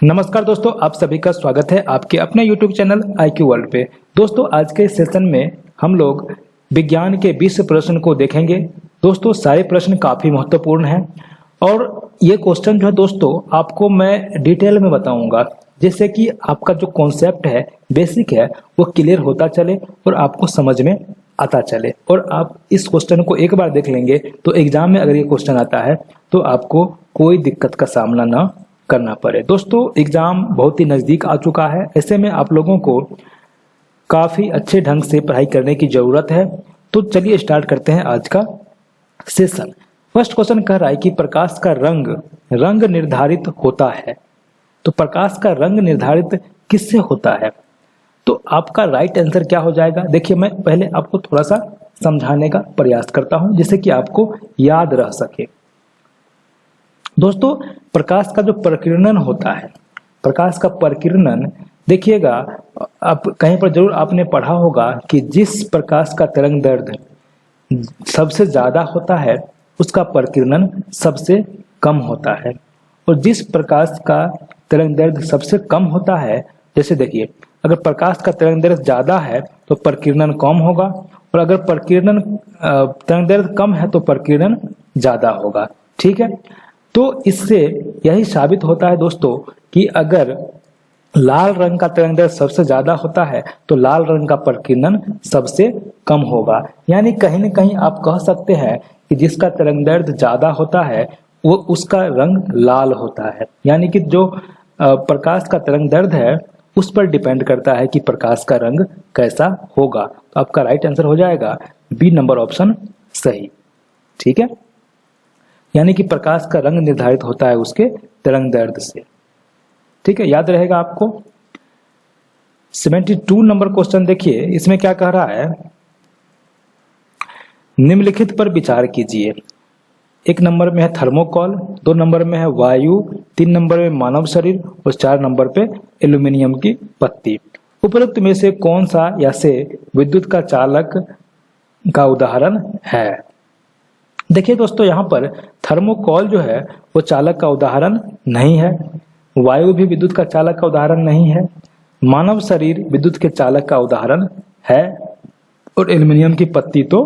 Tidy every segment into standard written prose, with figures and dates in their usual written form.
नमस्कार दोस्तों, आप सभी का स्वागत है आपके अपने YouTube चैनल IQ वर्ल्ड पे। दोस्तों, आज के सेशन में हम लोग विज्ञान के 20 प्रश्न को देखेंगे। दोस्तों, सारे प्रश्न काफ़ी महत्वपूर्ण हैं और ये क्वेश्चन जो है दोस्तों आपको मैं डिटेल में बताऊंगा, जिससे कि आपका जो कॉन्सेप्ट है, बेसिक है, वो क्लियर होता चले और आपको समझ में आता चले। और आप इस क्वेश्चन को एक बार देख लेंगे तो एग्जाम में अगर ये क्वेश्चन आता है तो आपको कोई दिक्कत का सामना ना करना पड़े। दोस्तों, एग्जाम बहुत ही नज़दीक आ चुका है, ऐसे में आप लोगों को काफ़ी अच्छे ढंग से पढ़ाई करने की ज़रूरत है। तो चलिए स्टार्ट करते हैं आज का सेशन। फर्स्ट क्वेश्चन कह रहा है कि प्रकाश का रंग निर्धारित होता है। तो प्रकाश का रंग निर्धारित किससे होता है? तो आपका राइट आंसर क्या हो जाएगा? देखिए, मैं पहले आपको थोड़ा सा समझाने का प्रयास करता हूं जिससे कि आपको याद रह सके। दोस्तों, प्रकाश का जो प्रकीर्णन होता है, प्रकाश का प्रकीर्णन, देखिएगा आप कहीं पर जरूर आपने पढ़ा होगा कि जिस प्रकाश का तरंग दैर्ध्य सबसे ज्यादा होता है उसका प्रकीर्णन सबसे कम होता है, और जिस प्रकाश का तरंग दैर्ध्य सबसे कम होता है, जैसे देखिए अगर प्रकाश का तरंग दैर्ध्य ज्यादा है तो प्रकीर्णन कम होगा, और अगर प्रकीर्णन तरंग दैर्ध्य कम है तो प्रकीर्णन ज्यादा होगा। ठीक है, तो इससे यही साबित होता है दोस्तों कि अगर लाल रंग का तरंग दैर्ध्य सबसे ज्यादा होता है तो लाल रंग का प्रकीर्णन सबसे कम होगा। यानी कहीं न कहीं आप कह सकते हैं कि जिसका तरंग दैर्ध्य ज्यादा होता है वो उसका रंग लाल होता है। यानी कि जो प्रकाश का तरंग दैर्ध्य है उस पर डिपेंड करता है कि प्रकाश का रंग कैसा होगा। तो आपका राइट आंसर हो जाएगा बी नंबर ऑप्शन सही। ठीक है, यानी कि प्रकाश का रंग निर्धारित होता है उसके तरंग दैर्ध्य से। ठीक है, याद रहेगा आपको। 72 नंबर क्वेश्चन देखिए, इसमें क्या कह रहा है, निम्नलिखित पर विचार कीजिए। 1 नंबर में है थर्मोकॉल, 2 नंबर में है वायु, 3 नंबर में मानव शरीर और 4 नंबर पे एल्यूमिनियम की पत्ती। उपरोक्त में से कौन सा या से विद्युत का चालक का उदाहरण है? देखिए दोस्तों, यहाँ पर थर्मोकॉल जो है वो चालक का उदाहरण नहीं है, वायु भी विद्युत का चालक का उदाहरण नहीं है, मानव शरीर विद्युत के चालक का उदाहरण है, और एल्यूमिनियम की पत्ती तो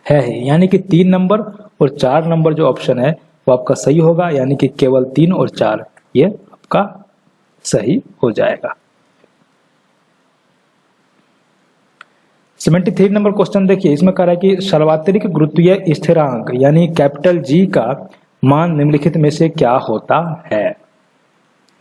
है ही। यानी कि 3 नंबर और 4 नंबर जो ऑप्शन है वो आपका सही होगा। यानी कि केवल 3 और 4 ये आपका सही हो जाएगा। 73 नंबर क्वेश्चन देखिए, इसमें कह रहा है कि सार्वत्रिक गुरुत्वीय स्थिरांक यानी कैपिटल जी का मान निम्नलिखित में से क्या होता है?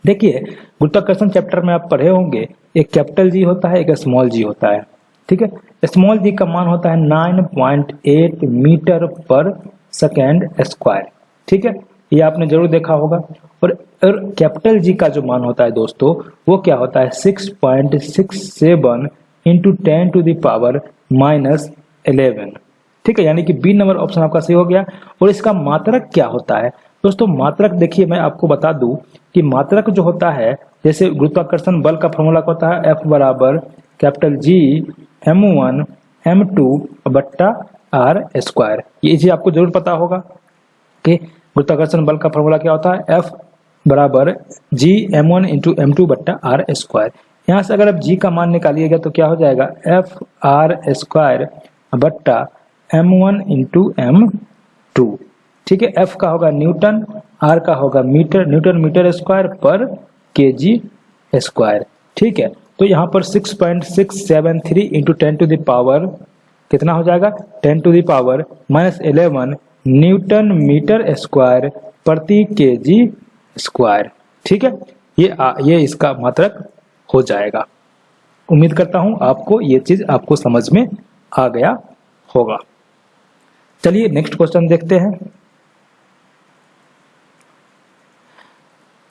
देखिए, गुरुत्वाकर्षण चैप्टर में आप पढ़े होंगे, एक कैपिटल जी होता है, एक स्मॉल जी होता है। ठीक है, स्मॉल जी का मान होता है 9.8 मीटर पर सेकेंड स्क्वायर। ठीक है, ये आपने जरूर देखा होगा। और कैपिटल जी का जो मान होता है दोस्तों वो क्या होता है, 6.67 इंटू 10 टू द पावर -11। ठीक है, यानी कि बी नंबर ऑप्शन आपका सही हो गया। और इसका मात्रक क्या होता है दोस्तों? मात्रक देखिए, मैं आपको बता दूं कि मात्रक जो होता है, जैसे गुरुत्वाकर्षण बल का फॉर्मूला होता है F बराबर कैपिटल G m1 m2 बट्टा r स्क्वायर। ये चीज आपको जरूर पता होगा कि गुरुत्वाकर्षण बल का फॉर्मूला क्या होता है, F बराबर G m1 इंटू m2 बट्टा r स्क्वायर। यहाँ से अगर आप G का मान निकालिएगा तो क्या हो जाएगा, F r स्क्वायर बट्टा m1 इंटू m2। ठीक है, F का होगा न्यूटन, R का होगा मीटर, न्यूटन मीटर स्क्वायर पर kg स्क्वायर। ठीक है, तो यहाँ पर 6.673 इंटू 10 टू द पावर कितना हो जाएगा, 10 to the power -11 newton metre square प्रति kg स्क्वायर। ठीक है, ये इसका मात्रक हो जाएगा। उम्मीद करता हूं आपको ये चीज आपको समझ में आ गया होगा। चलिए नेक्स्ट क्वेश्चन देखते हैं।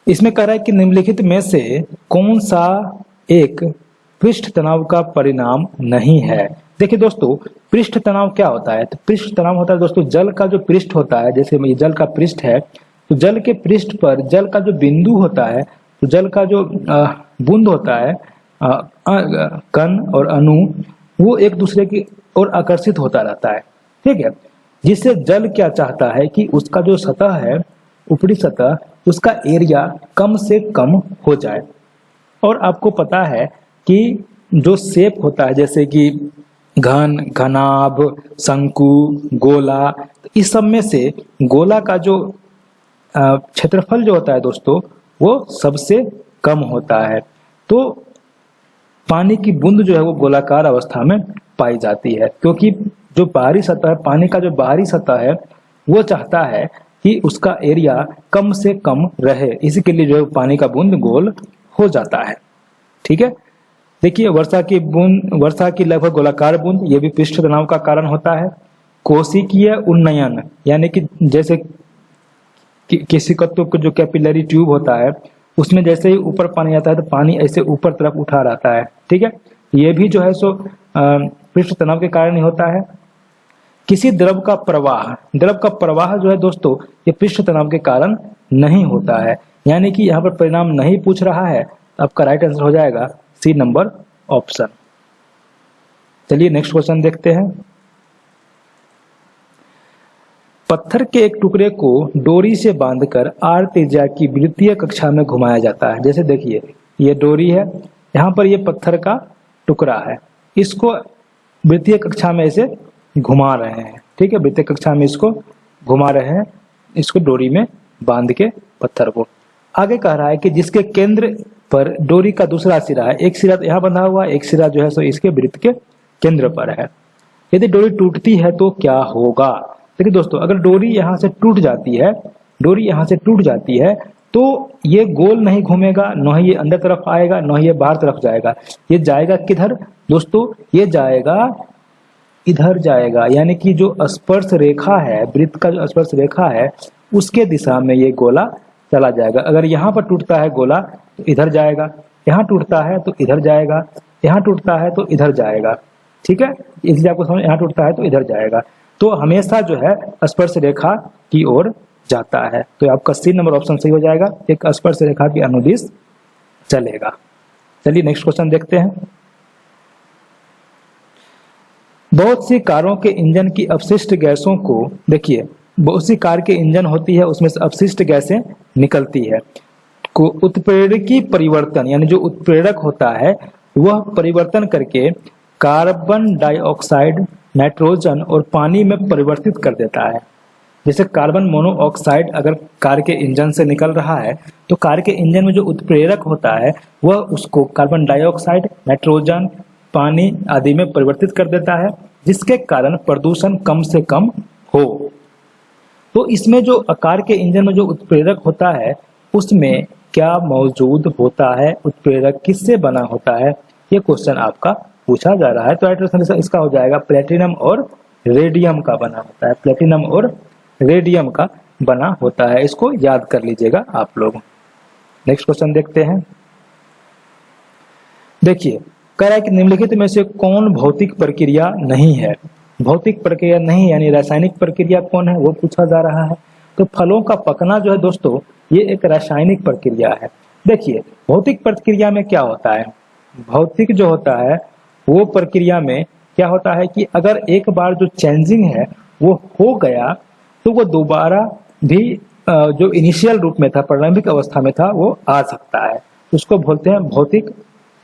इसमें कह रहा है कि निम्नलिखित में से कौन सा एक पृष्ठ तनाव का परिणाम नहीं है? देखिए दोस्तों, पृष्ठ तनाव क्या होता है? तो पृष्ठ तनाव होता है दोस्तों जल का जो पृष्ठ होता है, जैसे ये जल का पृष्ठ है, तो जल के पृष्ठ पर जल का जो बिंदु होता है, तो जल का जो बूंद होता है, कण और अणु, वो एक दूसरे की ओर आकर्षित होता रहता है। ठीक है, जिससे जल क्या चाहता है कि उसका जो सतह है ऊपरी सतह उसका एरिया कम से कम हो जाए। और आपको पता है कि जो शेप होता है जैसे कि घन, घनाभ, शंकु, गोला, तो इस सब में से गोला का जो क्षेत्रफल जो होता है दोस्तों वो सबसे कम होता है। तो पानी की बूंद जो है वो गोलाकार अवस्था में पाई जाती है, क्योंकि जो बाहरी सतह, पानी का जो बाहरी सतह है वो चाहता है कि उसका एरिया कम से कम रहे, इसी के लिए जो है पानी का बूंद गोल हो जाता है। ठीक है, देखिए वर्षा की लगभग गोलाकार बूंद, ये भी पृष्ठ तनाव का कारण होता है। कोशिकीय उन्नयन, यानी कि जैसे किसी तत्व का जो कैपिलरी ट्यूब होता है उसमें जैसे ही ऊपर पानी आता है तो पानी ऐसे ऊपर तरफ उठा रहता है। ठीक है, ये भी जो है सो पृष्ठ तनाव के कारण ही होता है। किसी द्रव का प्रवाह जो है दोस्तों ये पृष्ठ तनाव के कारण नहीं होता है, यानी कि यहाँ पर परिणाम नहीं पूछ रहा है, तो आपका राइट आंसर हो जाएगा सी नंबर ऑप्शन। चलिए नेक्स्ट क्वेश्चन देखते हैं। पत्थर के एक टुकड़े को डोरी से बांधकर आर त्रिज्या की वृत्तीय कक्षा में घुमाया जाता है। जैसे देखिए ये डोरी है, यहाँ पर ये पत्थर का टुकड़ा है, इसको वृत्तीय कक्षा में ऐसे घुमा रहे हैं। ठीक है, वृत्तीय कक्षा में इसको घुमा रहे हैं, इसको डोरी में बांध के पत्थर को। आगे कह रहा है कि जिसके केंद्र पर डोरी का दूसरा सिरा है, एक सिरा यहाँ बंधा हुआ है, एक सिरा जो है सो इसके वृत्त के केंद्र पर है। यदि डोरी टूटती है तो क्या होगा? देखिए दोस्तों, अगर डोरी यहाँ से टूट जाती है तो ये गोल नहीं घूमेगा, न ही ये अंदर तरफ आएगा, न ही ये बाहर तरफ जाएगा। ये जाएगा किधर दोस्तों? ये जाएगा इधर जाएगा, यानी कि जो स्पर्श रेखा है, वृत्त का जो स्पर्श रेखा है उसके दिशा में ये गोला चला जाएगा। अगर यहाँ पर टूटता है गोला तो इधर जाएगा, यहाँ टूटता है तो इधर जाएगा, यहाँ टूटता है तो इधर जाएगा। ठीक है, इसलिए आपको समझ, यहाँ टूटता है तो इधर जाएगा, तो हमेशा जो है स्पर्श रेखा की ओर जाता है। तो आपका सी नंबर ऑप्शन सही हो जाएगा, एक स्पर्श रेखा के अनुदिश चलेगा। चलिए नेक्स्ट क्वेश्चन देखते हैं। बहुत सी कारों के इंजन की अपशिष्ट गैसों को, देखिए बहुत सी कार के इंजन होती है उसमें से अपशिष्ट गैसें निकलती है, को उत्प्रेरकी परिवर्तन, यानी जो उत्प्रेरक होता है वह परिवर्तन करके कार्बन डाइऑक्साइड, नाइट्रोजन और पानी में परिवर्तित कर देता है। जैसे कार्बन मोनोऑक्साइड अगर कार के इंजन से निकल रहा है तो कार के इंजन में जो उत्प्रेरक होता है वह उसको कार्बन डाइऑक्साइड, नाइट्रोजन, पानी आदि में परिवर्तित कर देता है, जिसके कारण प्रदूषण कम से कम हो। तो इसमें जो कार के इंजन में जो उत्प्रेरक होता है उसमें क्या मौजूद होता है, उत्प्रेरक किससे बना होता है, ये क्वेश्चन आपका पूछा जा रहा है। तो राइट आंसर इसका हो जाएगा प्लेटिनम और रेडियम का बना होता है, प्लेटिनम और रेडियम का बना होता है, इसको याद कर लीजिएगा आप लोग। नेक्स्ट क्वेश्चन देखते हैं। देखिए कह रहा है कि निम्नलिखित में से कौन भौतिक प्रक्रिया नहीं है? भौतिक प्रक्रिया नहीं यानी रासायनिक प्रक्रिया कौन है वो पूछा जा रहा है। तो फलों का पकना जो है दोस्तों ये एक रासायनिक प्रक्रिया है। देखिए भौतिक प्रक्रिया में क्या होता है, भौतिक जो होता है वो प्रक्रिया में क्या होता है कि अगर एक बार जो चेंजिंग है वो हो गया तो वो दोबारा भी जो इनिशियल रूप में था, प्रारंभिक अवस्था में था, वो आ सकता है, उसको बोलते हैं भौतिक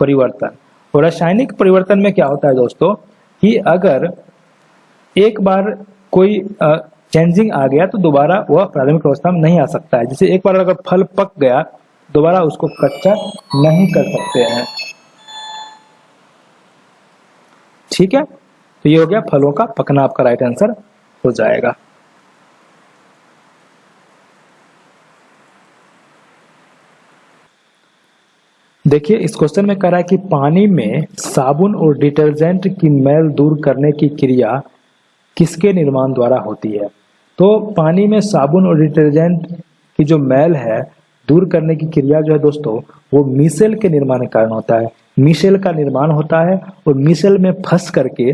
परिवर्तन। और रासायनिक परिवर्तन में क्या होता है दोस्तों कि अगर एक बार कोई चेंजिंग आ गया तो दोबारा वह प्रारंभिक अवस्था में नहीं आ सकता है। जैसे एक बार अगर फल पक गया दोबारा उसको कच्चा नहीं कर सकते हैं। ठीक है, तो ये हो गया फलों का पकना, आपका राइट आंसर हो जाएगा। देखिए इस क्वेश्चन में कह रहा है कि पानी में साबुन और डिटर्जेंट की मैल दूर करने की क्रिया किसके निर्माण द्वारा होती है? तो पानी में साबुन और डिटर्जेंट की जो मैल है दूर करने की क्रिया जो है दोस्तों वो मिसेल के निर्माण के कारण होता है। मिसेल का निर्माण होता है और मिसेल में फंस करके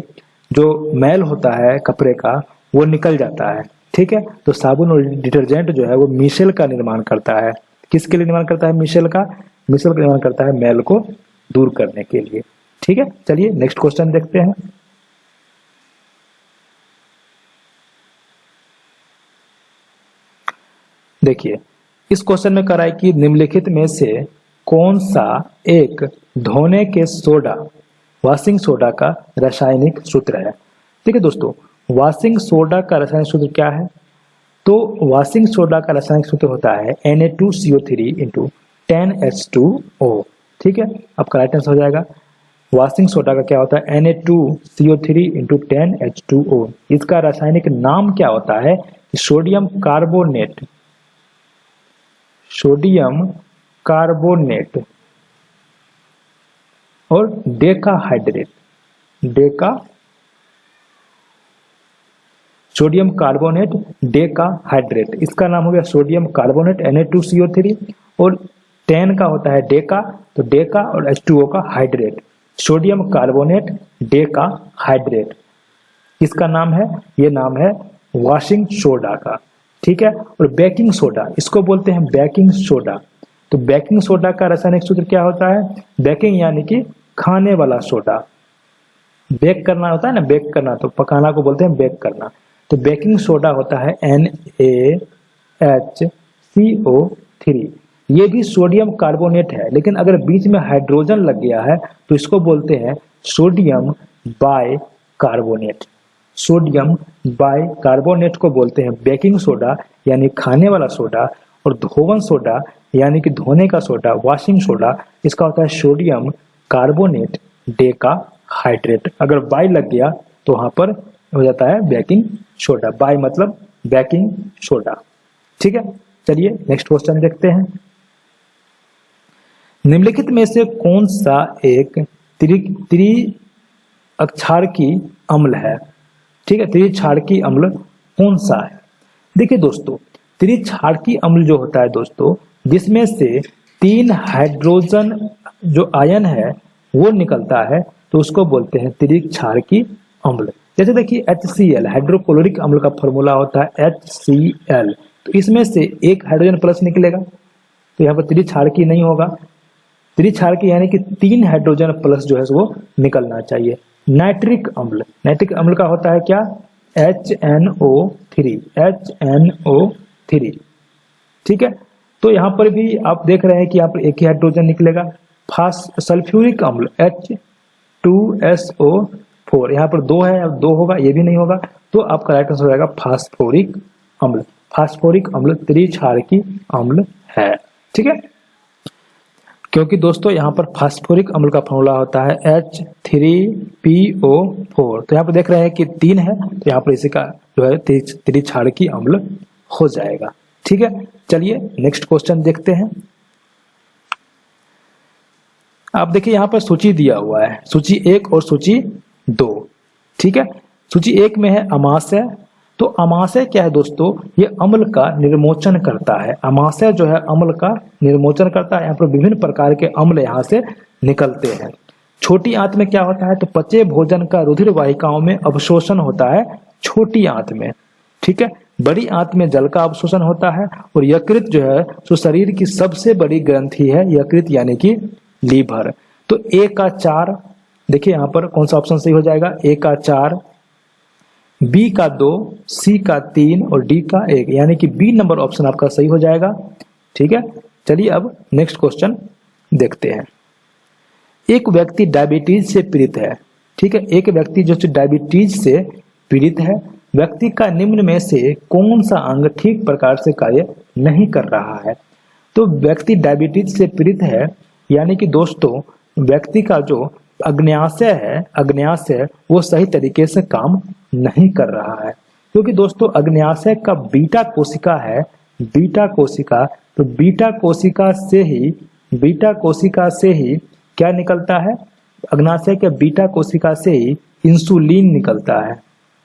जो मैल होता है कपड़े का वो निकल जाता है। ठीक है, तो साबुन और डिटर्जेंट जो है वो मिसेल का निर्माण करता है। किसके लिए निर्माण करता है? मिसेल का। मिसेल का निर्माण करता है मैल को दूर करने के लिए। ठीक है, चलिए नेक्स्ट क्वेश्चन देखते हैं। देखिए इस क्वेश्चन में कह रहा है कि निम्नलिखित में से कौन सा एक धोने के सोडा वॉशिंग सोडा का रासायनिक सूत्र है। देखिए दोस्तों, वॉशिंग सोडा का रासायनिक सूत्र क्या है? तो वॉशिंग सोडा का रासायनिक सूत्र होता है Na2CO3 इंटू 10H2O। ठीक है, आपका राइट आंसर हो जाएगा। वॉशिंग सोडा का क्या होता है? Na2CO3 into 10H2O। इसका रासायनिक नाम क्या होता है? सोडियम कार्बोनेट, सोडियम कार्बोनेट और डेकाहाइड्रेट, सोडियम कार्बोनेट डेकाहाइड्रेट, इसका नाम हो गया सोडियम कार्बोनेट Na2CO3 और 10 का होता है डेका, तो डेका और H2O का हाइड्रेट, सोडियम कार्बोनेट डेकाहाइड्रेट, इसका नाम है, ये नाम है वॉशिंग सोडा का। ठीक है, और बेकिंग सोडा, इसको बोलते हैं बेकिंग सोडा। तो बेकिंग सोडा का रासायनिक सूत्र क्या होता है? बेकिंग यानी कि खाने वाला सोडा, बेक करना होता है ना, बेक करना, तो पकाना को बोलते हैं बेक करना। तो बेकिंग सोडा होता है NaHCO3। ये भी सोडियम कार्बोनेट है, लेकिन अगर बीच में हाइड्रोजन लग गया है तो इसको बोलते हैं सोडियम बाइकार्बोनेट। सोडियम बाइकार्बोनेट को बोलते हैं बेकिंग सोडा यानी खाने वाला सोडा, और धोवन सोडा यानी कि धोने का सोडा, वॉशिंग सोडा, इसका होता है सोडियम कार्बोनेट डेकाहाइड्रेट। अगर बाई लग गया तो वहां पर हो जाता है बेकिंग सोडा। बाई मतलब बेकिंग सोडा। ठीक है, चलिए नेक्स्ट क्वेश्चन देखते हैं। निम्नलिखित में से कौन सा एक त्रिअक्षारकी अम्ल है? ठीक है, त्रिक्षारकी अम्ल कौन सा है? देखिए दोस्तों, त्रिक्षारकी अम्ल जो होता है दोस्तों, जिसमें से 3 हाइड्रोजन जो आयन है वो निकलता है, तो उसको बोलते हैं त्रिक्षारकी अम्ल। जैसे देखिए HCl हाइड्रोक्लोरिक अम्ल का फॉर्मूला होता है HCl, तो इसमें से एक हाइड्रोजन प्लस निकलेगा, तो यहाँ पर त्रिक्षारकी नहीं होगा। त्रिक्षारकी यानी कि 3 हाइड्रोजन प्लस जो है वो निकलना चाहिए। नाइट्रिक अम्ल, नाइट्रिक अम्ल का होता है क्या? HNO3, HNO3। ठीक है, तो यहाँ पर भी आप देख रहे हैं कि यहाँ पर एक ही हाइड्रोजन निकलेगा। सल्फ्यूरिक अम्ल H2SO4, यहाँ पर 2 है, अब 2 होगा, ये भी नहीं होगा, तो आपका राइट आंसर हो जाएगा फास्फोरिक अम्ल। फास्फोरिक अम्ल त्रिक्षारकी अम्ल है। ठीक है, क्योंकि दोस्तों यहाँ पर फास्फोरिक अम्ल का फॉर्मूला होता है H3PO4, तो यहाँ पर देख रहे हैं कि 3 है, तो यहाँ पर इसी का जो है त्रिक्षारकी अम्ल हो जाएगा। ठीक है, चलिए नेक्स्ट क्वेश्चन देखते हैं। आप देखिए यहाँ पर सूची दिया हुआ है, सूची 1 और सूची 2। ठीक है, सूची 1 में है अमाशय। तो अमाशय क्या है दोस्तों? ये अम्ल का निर्मोचन करता है। अमाशय जो है अम्ल का निर्मोचन करता है। यहाँ पर विभिन्न प्रकार के अम्ल यहाँ से निकलते हैं। छोटी आंत में क्या होता है? तो पचे भोजन का रुधिर वाहिकाओं में अवशोषण होता है छोटी आंत में। ठीक है, बड़ी आंत में जल का अवशोषण होता है, और यकृत जो है तो शरीर की सबसे बड़ी ग्रंथि है, यकृत यानी कि लीवर। तो A का 4, देखिए यहाँ पर कौन सा ऑप्शन सही हो जाएगा? A का 4, B का 2, C का 3 और D का 1, यानी कि B नंबर ऑप्शन आपका सही हो जाएगा। ठीक है, चलिए अब नेक्स्ट क्वेश्चन देखते हैं। एक व्यक्ति डायबिटीज से पीड़ित है। ठीक है, एक व्यक्ति जो डायबिटीज से पीड़ित है, व्यक्ति का निम्न में से कौन सा अंग ठीक प्रकार से कार्य नहीं कर रहा है? तो व्यक्ति डायबिटीज से पीड़ित है, यानी कि दोस्तों व्यक्ति का जो अग्न्याशय वो सही तरीके से काम नहीं कर रहा है, क्योंकि दोस्तों अग्न्याशय का बीटा कोशिका है, बीटा कोशिका, तो बीटा कोशिका से ही क्या निकलता है? अग्न्याशय के बीटा कोशिका से ही इंसुलिन निकलता है।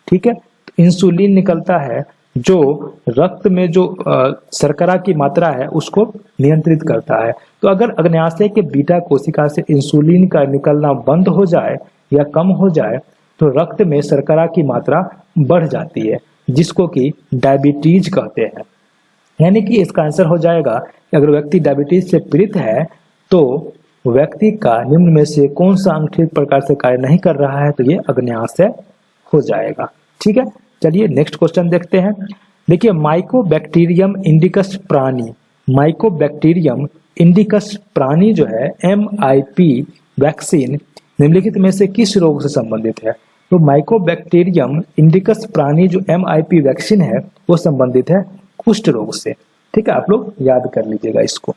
ठीक है, तो इंसुलिन निकलता है जो रक्त में जो शर्करा की मात्रा है उसको नियंत्रित करता है। तो अगर अग्न्याशय के बीटा कोशिका से इंसुलिन का निकलना बंद हो जाए या कम हो जाए तो रक्त में शर्करा की मात्रा बढ़ जाती है, जिसको कि डायबिटीज कहते हैं। यानी कि इसका आंसर हो जाएगा कि अगर व्यक्ति डायबिटीज से पीड़ित है तो व्यक्ति का निम्न में से कौन सा अंग ठीक प्रकार से कार्य नहीं कर रहा है, तो ये अग्न्याशय हो जाएगा। ठीक है, चलिए नेक्स्ट क्वेश्चन देखते हैं। देखिए माइकोबैक्टीरियम इंडिकस प्राणी, माइकोबैक्टीरियम इंडिकस प्राणी जो है MIP वैक्सीन निम्नलिखित में से किस रोग से संबंधित है? तो माइकोबैक्टीरियम इंडिकस प्राणी जो MIP वैक्सीन है वो संबंधित है कुष्ठ रोग से। ठीक है, आप लोग याद कर लीजिएगा इसको।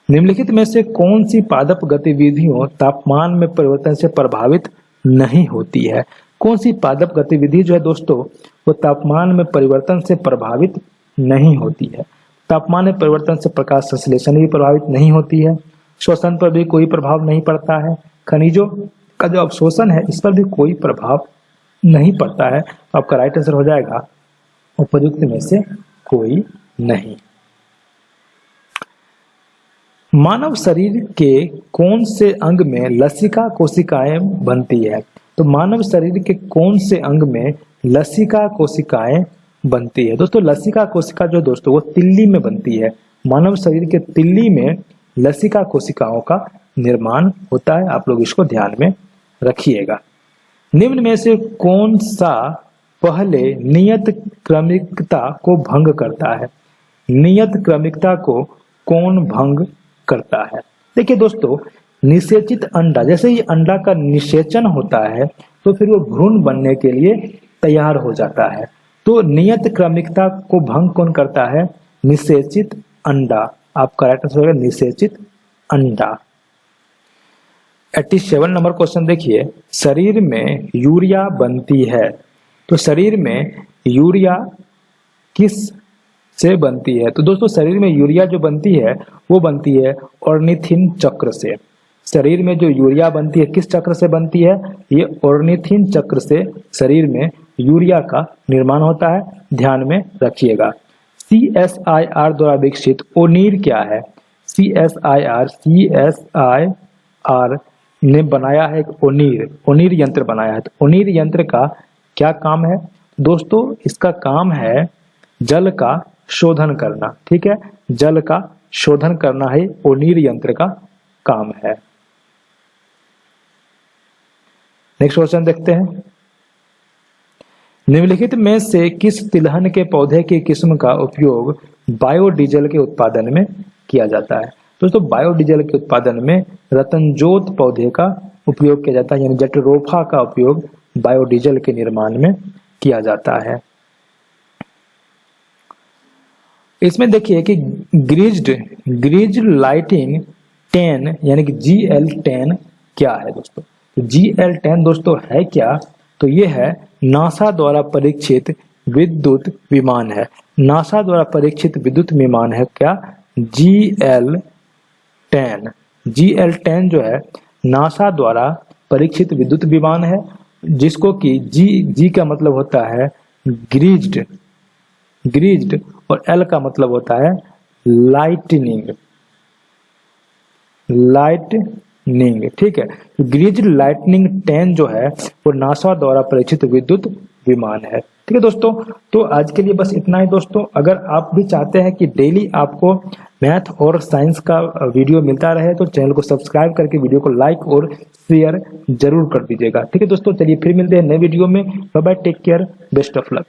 निम्नलिखित में से कौन सी पादप गतिविधियों तापमान में परिवर्तन से प्रभावित नहीं होती है? कौन सी पादप गतिविधि जो है दोस्तों वो तापमान में परिवर्तन से प्रभावित नहीं होती है? तापमान में परिवर्तन से प्रकाश संश्लेषण भी प्रभावित नहीं होती है, श्वसन पर भी कोई प्रभाव नहीं पड़ता है, खनिजों का जो अवशोषण है इस पर भी कोई प्रभाव नहीं पड़ता है। तो आपका राइट आंसर हो जाएगा उपयुक्त में से कोई नहीं। मानव शरीर के कौन से अंग में लसिका कोशिकाएं बनती है? तो मानव शरीर के कौन से अंग में लसिका कोशिकाएं बनती है? दोस्तों लसिका कोशिका जो दोस्तों वो तिल्ली में बनती है। मानव शरीर के तिल्ली में लसिका कोशिकाओं का निर्माण होता है, आप लोग इसको ध्यान में रखिएगा। निम्न में से कौन सा पहले नियत क्रमिकता को भंग करता है? नियत क्रमिकता को कौन भंग करता है? देखिए दोस्तों निषेचित अंडा, जैसे ही अंडा का निषेचन होता है तो फिर वो भ्रूण बनने के लिए तैयार हो जाता है। तो नियत क्रमिकता को भंग कौन करता है? निषेचित अंडा। आपका राइट आंसर होगा निषेचित अंडा। 87 नंबर क्वेश्चन देखिए, शरीर में यूरिया बनती है, तो शरीर में यूरिया किस से बनती है? तो दोस्तों शरीर में यूरिया जो बनती है वो बनती है ऑर्निथिन चक्र से। शरीर में जो यूरिया बनती है किस चक्र से बनती है? ये ऑर्निथिन चक्र से शरीर में यूरिया का निर्माण होता है, ध्यान में रखिएगा। CSIR द्वारा विकसित ओनीर क्या है? CSIR ने बनाया है एक ओनीर यंत्र बनाया है। तो ओनीर यंत्र का क्या काम है? दोस्तों इसका काम है जल का शोधन करना। ठीक है, जल का शोधन करना है ओनीर यंत्र का काम है। नेक्स्ट क्वेश्चन देखते हैं, निम्नलिखित में से किस तिलहन के पौधे की किस्म का उपयोग बायोडीजल के उत्पादन में किया जाता है? दोस्तों बायोडीजल के उत्पादन में रतनजोत पौधे का उपयोग किया जाता है, यानी जटरोफा का उपयोग बायोडीजल के निर्माण में किया जाता है। इसमें देखिए कि ग्रीज्ड लाइटिंग 10 यानी कि GL10 क्या है दोस्तों? तो GL10 दोस्तों है क्या? तो ये है नासा द्वारा परीक्षित विद्युत विमान है। नासा द्वारा परीक्षित विद्युत विमान है क्या? GL10। GL10 जो है नासा द्वारा परीक्षित विद्युत विमान है, जिसको कि जी का मतलब होता है ग्रीज्ड और L का मतलब होता है लाइटनिंग। ठीक है, ग्रीज्ड लाइटनिंग 10 जो है वो नासा द्वारा परीक्षित विद्युत विमान है। ठीक है दोस्तों, तो आज के लिए बस इतना ही दोस्तों। अगर आप भी चाहते हैं कि डेली आपको मैथ और साइंस का वीडियो मिलता रहे तो चैनल को सब्सक्राइब करके वीडियो को लाइक और शेयर जरूर कर दीजिएगा। ठीक है दोस्तों, चलिए फिर मिलते हैं नए वीडियो में। Bye bye, take care, best of luck.